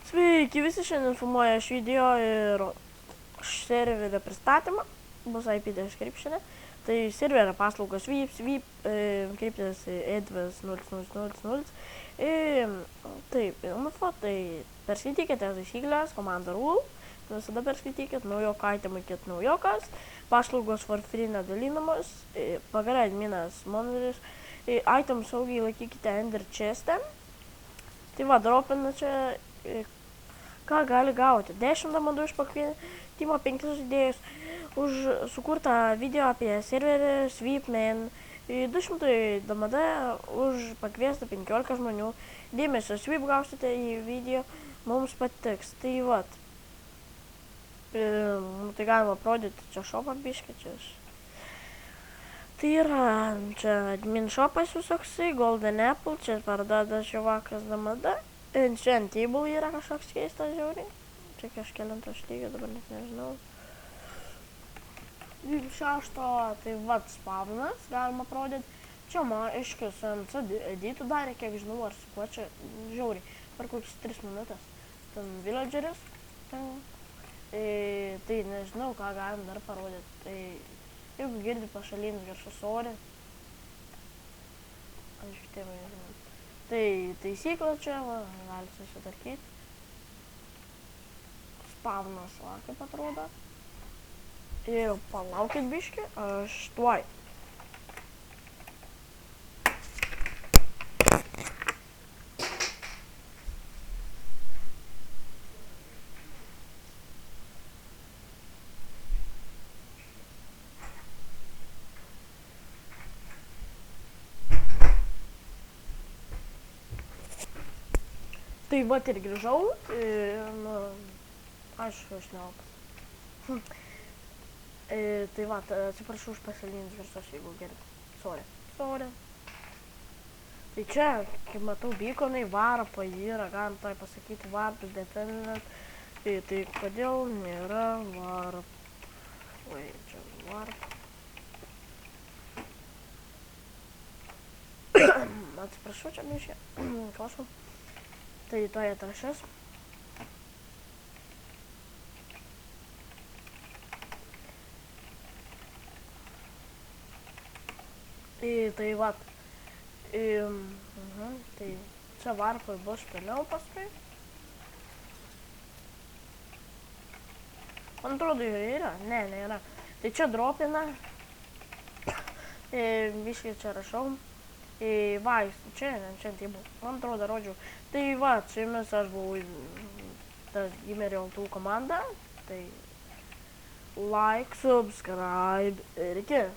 Sveiki, visi šiandien filmuoja aš video ir serverio pristatymą, bus IP description'e. Tai serverio paslaugos Sweep, kryptis edvas 0000. Taip, info, tai perskaitykite taisyklės, komanda rule, visada perskaitykit, naujok itemai kit naujokas, paslaugos for free nedalinamos, pagara adminas monitoris, item saugiai laikykite ender chest'e. Tai va, dropina čia, ką gali gauti. 10 damandų iš pakvietimo 5 žaidėjus už sukurtą video apie serverį Sweepman. 200 damada už pakviestą 15 žmonių. Dėmesio, Sweep gausite į video, mums patiks. Tai vat. Tai galima prodyti čia shopą biškį, čia. Tai yra čia admin shopas visoksai, Golden Apple, čia parduoda šiovakas damada. Čia ant table yra kažkoks keistas žiauriai. Čia kažkelintas lygio, dabar net nežinau. 6, tai vat spawnas, galima prodyti. Čia man iškius ant editų darė, kiek žinau, ar su kuo čia žiauriai. Per kokius 3 minutės. Ten villageris. Tai nežinau, ką galim dar parodyti. Tai jeigu girdi pašalinis garsus ori. Aš tėvai žinau. Tai taisyklė čia, va, galite susitarkyti. Spawnas, va, kaip atrodo. Ir palaukit biškį, aš tuoj. Tai vat ir grįžau, aš nelaukas. Tai vat, atsiprašau už pasalinės garsus, jeigu girdi. Sorry. Tai čia, kaip matau, beaconai varo pajyra, galim tai pasakyti varpus, determinant. Tai kodėl nėra varp? Oi, čia varp. Atsiprašau, čia biškį. Klausom. Tai toje trašės. Tai vat. Tai čia varpai bus toliau paskui. Man atrodo, yra. Ne, nėra. Tai čia dropina. Biškai čia rašau. Va, čia tai buvo. Man atrodo, rodžiau. Tai va, su jumis aš buvau tas Gamerio LTU komanda. Tai like, subscribe ir iki.